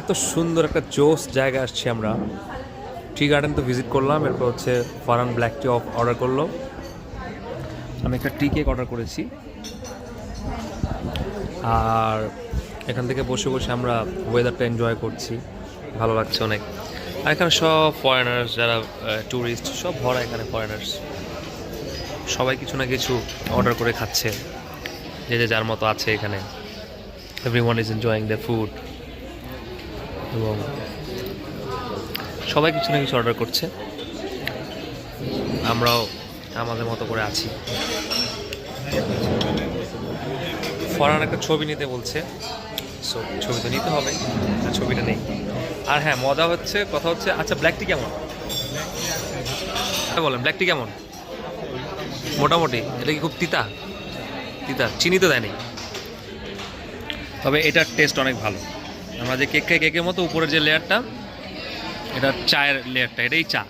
এত সুন্দর একটা জোস জায়গা আসছি আমরা। টি গার্ডেন তো ভিজিট করলাম, এরপর হচ্ছে ফারহান ব্ল্যাক টি অর্ডার করলো। আমি একটা টি কেক অর্ডার করেছি, আর এখান থেকে বসে বসে আমরা ওয়েদারটা এনজয় করছি, ভালো লাগছে অনেক। আর এখানে সব ফরেনার্স, যারা ট্যুরিস্ট সব ভরা এখানে ফরেনার্স, সবাই কিছু না কিছু অর্ডার করে খাচ্ছে, যে যে যার মতো আছে এখানে। Everyone is enjoying the food, এবং সবাই কিছু না কিছু অর্ডার করছে, আমরাও আমাদের মতো করে আছি। ফরহান একটা ছবি নিতে বলছে, সো ছবি তো নিতে হবে, ছবিটা নেই। আর হ্যাঁ, মজা হচ্ছে, কথা হচ্ছে। আচ্ছা, ব্ল্যাক টি কেমন বলেন? ব্ল্যাক টি কেমন? মোটামুটি। এটা কি খুব তিতা? তিতা, চিনি তো দেয়নি, তবে এটার টেস্ট অনেক ভালো। আমরা যে কেক খাই, কেকের মতো উপরের যে লেয়ারটা, এটা চায়ের লেয়ারটা, এটাই চা,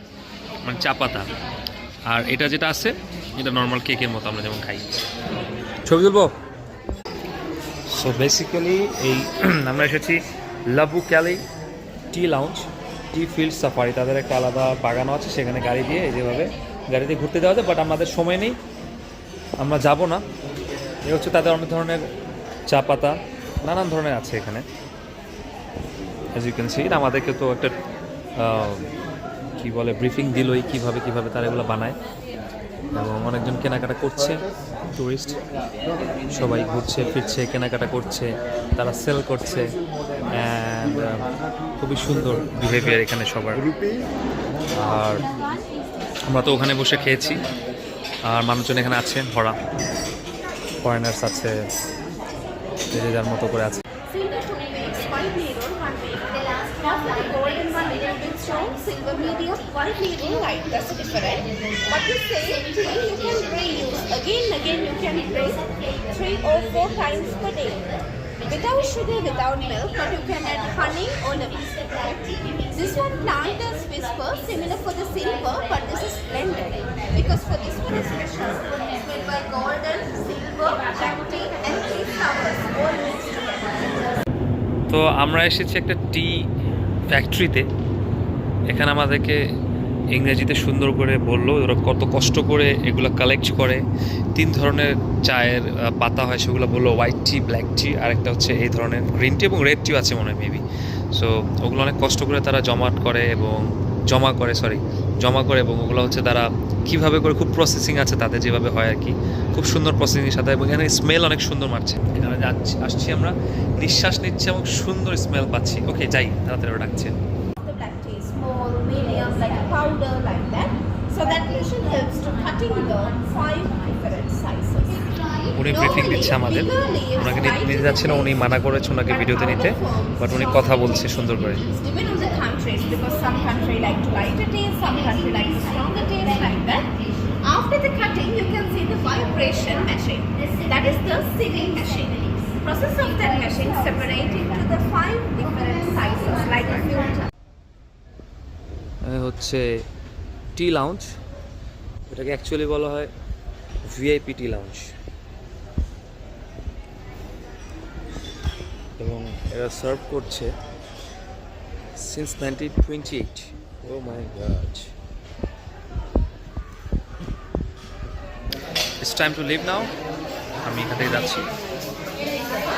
মানে চা পাতা। আর এটা যেটা আছে, এটা নর্মাল কেকের মতো আমরা যেমন খাই। ছবি তুলবো? সো বেসিক্যালি এই আমরা এসেছি লাবু ক্যালি টি লাউঞ্জ, টি ফিল্ড সাফারি। তাদের একটা আলাদা বাগানও আছে, সেখানে গাড়ি দিয়ে যেভাবে গাড়িতে ঘুরতে দেওয়া যায়, বাট আমাদের সময় নেই, আমরা যাব না। এ হচ্ছে তাদের অনেক ধরনের চা পাতা, নানান ধরনের আছে এখানে, অ্যাজ ইউ ক্যান সি। আমাদেরকে তো একটা কী বলে, ব্রিফিং দিলই কীভাবে কীভাবে তারা এগুলো বানায়, এবং অনেকজন কেনাকাটা করছে, টুরিস্ট সবাই ঘুরছে ফিরছে, কেনাকাটা করছে, তারা সেল করছে, অ্যান্ড খুবই সুন্দর বিহেভিয়ার এখানে সবার। আর আমরা তো ওখানে বসে খেয়েছি, আর মানুষজন এখানে আছে ভরা, ফরেনার্স আছে, যে যার মতো করে আছে। Silver 2 weeks, white mirror 1 week. Golden one little bit strong, silver medium, white medium light. That's the difference. But you say 3 you can reuse. Again you can drink 3 or 4 times per day. Without sugar, without milk, but you can add honey or lemon. This one plant is whisper, similar for the silver, but this is blended. Because for this one is special. It's made by golden, silver, black tea and 3 flowers all mixed together. তো আমরা এসেছি একটা টি ফ্যাক্টরিতে। এখানে আমাদেরকে ইংরেজিতে সুন্দর করে বললো ওরা কত কষ্ট করে এগুলো কালেক্ট করে। 3 ধরনের চায়ের পাতা হয়, সেগুলো বললো হোয়াইট টি, ব্ল্যাক টি, আর একটা হচ্ছে এই ধরনের গ্রিন টি, এবং রেড টিও আছে মনে হয় মেবি। সো ওগুলো অনেক কষ্ট করে তারা জমা করে, এবং ওগুলো হচ্ছে তারা কীভাবে করে, খুব প্রসেসিং আছে তাদের, যেভাবে হয় আর কি, খুব সুন্দর প্রসেসিংয়ের সাথে। এবং এখানে স্মেল অনেক সুন্দর মারছে। এখানে আসছি আমরা, নিঃশ্বাস নিচ্ছি এবং সুন্দর স্মেল পাচ্ছি। ওকে, যাই, তাড়াতাড়ি ওরা ডাকছে। The black tea, small, medium, like a powder, like that. So that machine helps to cutting the 5 different sizes. উনি ব্রিফিং দিচ্ছে আমাদের, ওনাকে নিতে যাচ্ছে না, উনি মানা করেছে ওনাকে ভিডিওতে নিতে, বাট উনি কথা বলছে সুন্দর করে। Depend on the countries, because some country like to lighter taste, some country like stronger taste, like that. After the cutting, you can see the vibration machine. That is the sieving machine. Process of that machine separating to the 5 different sizes, like a filter. হচ্ছে টি lounge, এটাকে actually বলা হয় VIP টি lounge, এবং এরা serve করছে since 1928। Oh my god, it's time to leave now. আমি এখান থেকে যাচ্ছি।